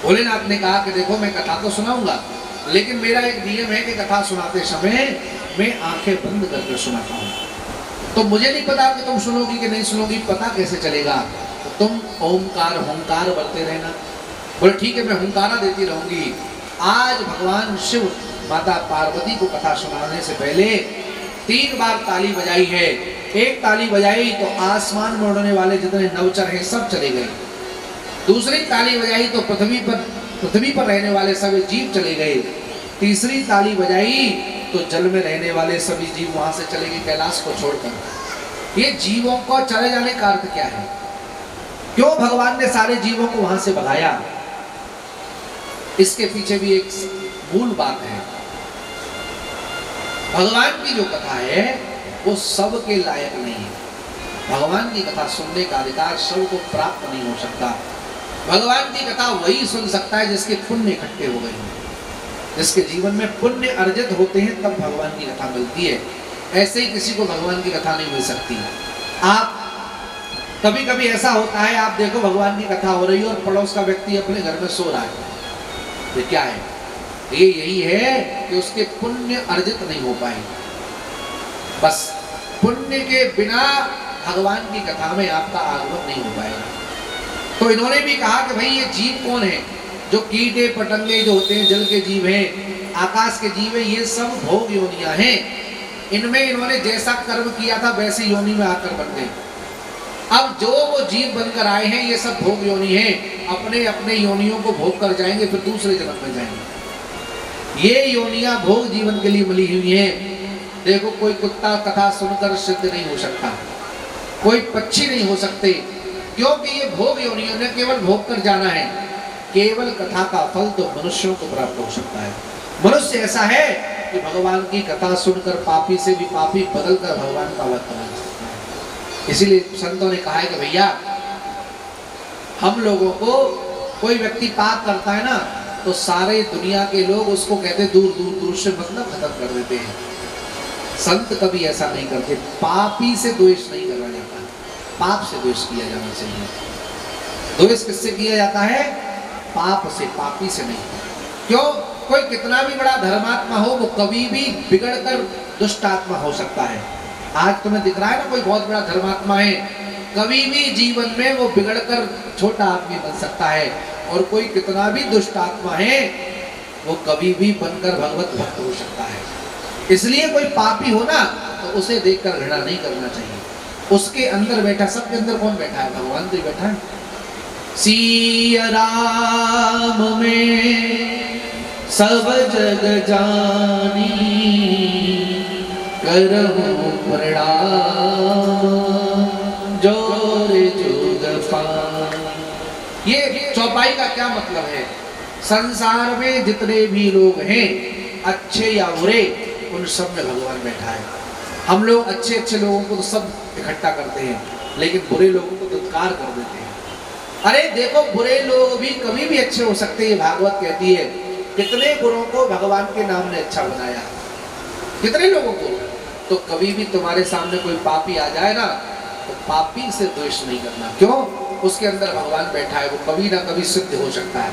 भोलेनाथ ने कहा कि देखो मैं कथा तो सुनाऊंगा, लेकिन मेरा एक नियम है कि कथा सुनाते समय मैं आंखें बंद करके सुनाता हूँ। तो मुझे नहीं पता कि तुम सुनोगी कि नहीं सुनोगी, पता कैसे चलेगा? तो तुम ओमकार हुंकार बरते रहना। बोले ठीक है, मैं हुंकारा देती रहूंगी। आज भगवान शिव माता पार्वती को कथा सुनाने से पहले 3 बार ताली बजाई है। एक ताली बजाई तो आसमान में उड़ने वाले जितने नवचर हैं सब चले गए। दूसरी ताली बजाई तो पृथ्वी पर रहने वाले सभी जीव चले गए। तीसरी ताली बजाई तो जल में रहने वाले सभी जीव वहां से चले गए कैलाश को छोड़कर। ये जीवों को चले जाने का अर्थ क्या है? क्यों भगवान ने सारे जीवों को वहां से भगाया? इसके पीछे भी एक मूल बात है। भगवान की जो कथा है वो सबके लायक नहीं है। भगवान की कथा सुनने का अधिकार सबको प्राप्त नहीं हो सकता। भगवान की कथा वही सुन सकता है जिसके पुण्य इकट्ठे हो गए हैं, जिसके जीवन में पुण्य अर्जित होते हैं, तब भगवान की कथा मिलती है। ऐसे ही किसी को भगवान की कथा नहीं मिल सकती। आप कभी कभी ऐसा होता है, आप देखो भगवान की कथा हो रही है और पड़ोस का व्यक्ति अपने घर में सो रहा है। ये क्या है? ये यही है कि उसके पुण्य अर्जित नहीं हो पाए। बस पुण्य के बिना भगवान की कथा में आपका आगमन नहीं हो पाएगा। तो इन्होंने भी कहा कि भाई ये जीव कौन है? जो कीड़े पतंगे जो होते हैं, जल के जीव हैं, आकाश के जीव हैं, ये सब भोग योनियां हैं। इनमें इन्होंने जैसा कर्म किया था वैसी योनि में आकर बन गए। अब जो वो जीव बनकर आए हैं ये सब भोग योनि हैं। अपने अपने योनियों को भोग कर जाएंगे, फिर दूसरे जन्म में जाएंगे। ये योनियां भोग जीवन के लिए मिली हुई हैं। देखो कोई कुत्ता कथा सुनकर सिद्ध नहीं हो सकता, कोई पक्षी नहीं हो सकते, क्योंकि ये भोग योनियों ने केवल भोग कर जाना है। केवल कथा का फल तो मनुष्यों को प्राप्त हो सकता है। मनुष्य ऐसा है कि भगवान की कथा सुनकर पापी से भी पापी बदलकर भगवान का भक्त बन सकता है। इसीलिए संतों ने कहा है कि भैया हम लोगों को कोई व्यक्ति पाप करता है ना, तो सारे दुनिया के लोग उसको कहते दूर दूर दूर से मतलब खत्म कर देते हैं। संत कभी ऐसा नहीं करते। पापी से द्वेष नहीं करना जाता, पाप से द्वेष किया जाना चाहिए। द्वेष किससे किया जाता है? पाप से, पापी से नहीं। क्यों? कोई कितना भी बड़ा धर्मात्मा हो वो कभी भी बिगड़कर दुष्ट आत्मा हो सकता है। आज तुम्हें दिख रहा है ना कोई बहुत बड़ा धर्मात्मा है, कभी भी जीवन में वो बिगड़कर छोटा आदमी बन सकता है। और कोई कितना भी दुष्ट आत्मा है वो कभी भी बनकर भगवत भक्त हो सकता है। इसलिए कोई पापी हो ना तो उसे देखकर घृणा नहीं करना चाहिए। उसके अंदर बैठा, सबके अंदर कौन बैठा है? भगवान तो बैठा है। सिया राम में सब जग जानी, करहु प्रणाम जोर जुग पानी। ये चौपाई का क्या मतलब है? संसार में जितने भी लोग हैं, अच्छे या बुरे, उन सब में भगवान बैठा है। हम लोग अच्छे अच्छे लोगों को तो सब इकट्ठा करते हैं, लेकिन बुरे लोगों को दुत्कार कर देते हैं। अरे देखो बुरे लोग भी कभी भी अच्छे हो सकते हैं। भागवत कहती है कितने बुरों को भगवान के नाम ने अच्छा बनाया, कितने लोगों को। तो कभी भी तुम्हारे सामने कोई पापी आ जाए ना, तो पापी से द्वेष नहीं करना। क्यों? उसके अंदर भगवान बैठा है, वो कभी ना कभी सिद्ध हो सकता है।